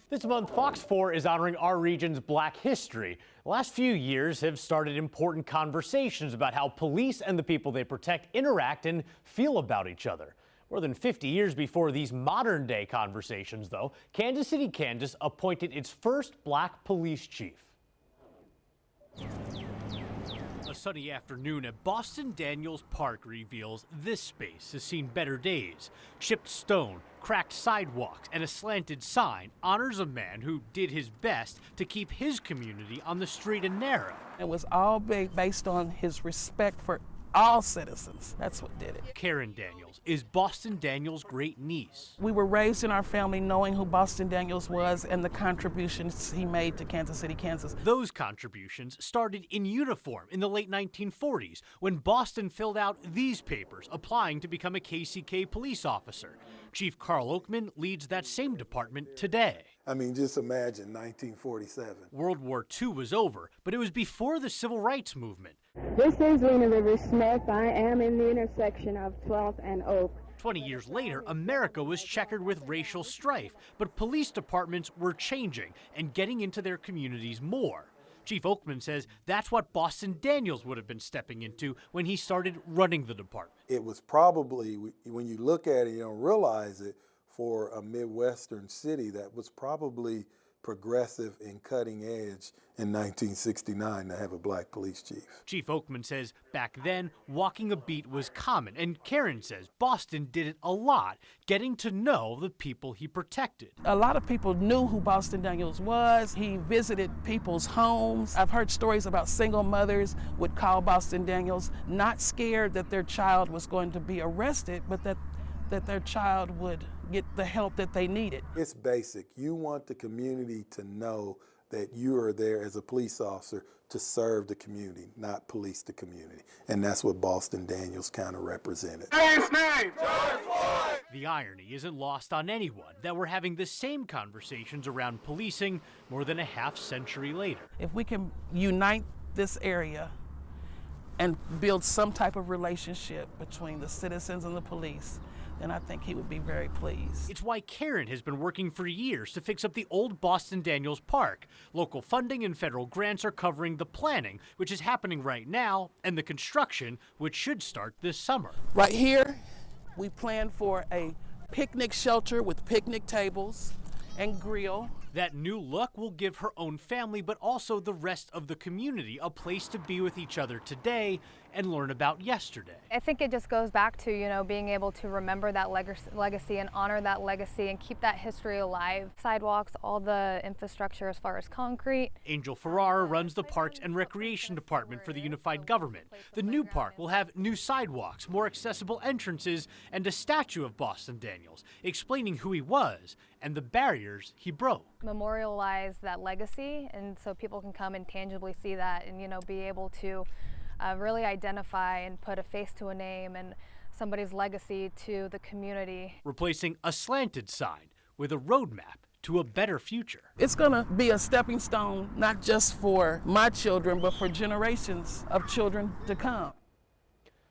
This month, Fox 4 is honoring our region's Black history. The last few years have started important conversations about how police and the people they protect interact and feel about each other. More than 50 years before these modern-day conversations, though, Kansas City, Kansas appointed its first Black police chief. A sunny afternoon at Boston Daniels Park reveals this space has seen better days. Chipped stone, cracked sidewalks, and a slanted sign honors a man who did his best to keep his community on the straight and narrow. It was all based on his respect for all citizens. That's what did it. Karen Daniels is Boston Daniels' great niece. We were raised in our family knowing who Boston Daniels was and the contributions he made to Kansas City, Kansas. Those contributions started in uniform in the late 1940s when Boston filled out these papers applying to become a KCK police officer. Chief Carl Oakman leads that same department today. I mean, just imagine 1947. World War II was over, but it was before the Civil Rights Movement. This is Lena Rivers Smith. I am in the intersection of 12th and Oak. 20 years later, America was checkered with racial strife, but police departments were changing and getting into their communities more. Chief Oakman says that's what Boston Daniels would have been stepping into when he started running the department. It was probably, when you look at it, you don't realize it, for a Midwestern city that was probably progressive and cutting edge in 1969 to have a Black police chief. Chief Oakman says back then, walking a beat was common, and Karen says Boston did it a lot, getting to know the people he protected. A lot of people knew who Boston Daniels was. He visited people's homes. I've heard stories about single mothers would call Boston Daniels, not scared that their child was going to be arrested, but that their child would get the help that they needed. It's basic. You want the community to know that you are there as a police officer to serve the community, not police the community. And that's what Boston Daniels kind of represented. The irony isn't lost on anyone that we're having the same conversations around policing more than a half-century later. If we can unite this area and build some type of relationship between the citizens and the police, then I think he would be very pleased. It's why Karen has been working for years to fix up the old Boston Daniels Park. Local funding and federal grants are covering the planning, which is happening right now, and the construction, which should start this summer. Right here, we plan for a picnic shelter with picnic tables and grill. That new look will give her own family, but also the rest of the community, a place to be with each other today and learn about yesterday. I think it just goes back to, being able to remember that legacy and honor that legacy and keep that history alive. Sidewalks, all the infrastructure as far as concrete. Angel Ferrara runs the Parks and Recreation Department for the Unified Government. The new park will have new sidewalks, more accessible entrances, and a statue of Boston Daniels, explaining who he was and the barriers he broke. Memorialize that legacy, and so people can come and tangibly see that and, be able to really identify and put a face to a name and somebody's legacy to the community. Replacing a slanted sign with a roadmap to a better future. It's gonna be a stepping stone, not just for my children, but for generations of children to come.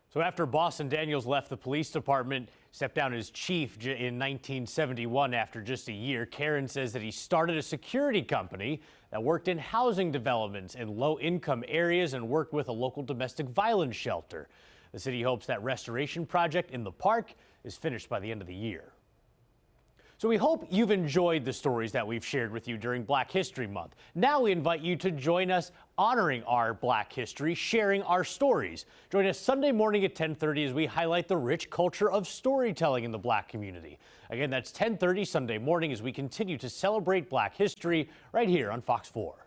So after Boston Daniels left the police department, stepped down as chief in 1971 after just a year, Karen says that he started a security company that worked in housing developments in low-income areas and worked with a local domestic violence shelter. The city hopes that restoration project in the park is finished by the end of the year. So we hope you've enjoyed the stories that we've shared with you during Black History Month. Now we invite you to join us honoring our Black history, sharing our stories. Join us Sunday morning at 10:30 as we highlight the rich culture of storytelling in the Black community. Again, that's 10:30 Sunday morning as we continue to celebrate Black history right here on Fox 4.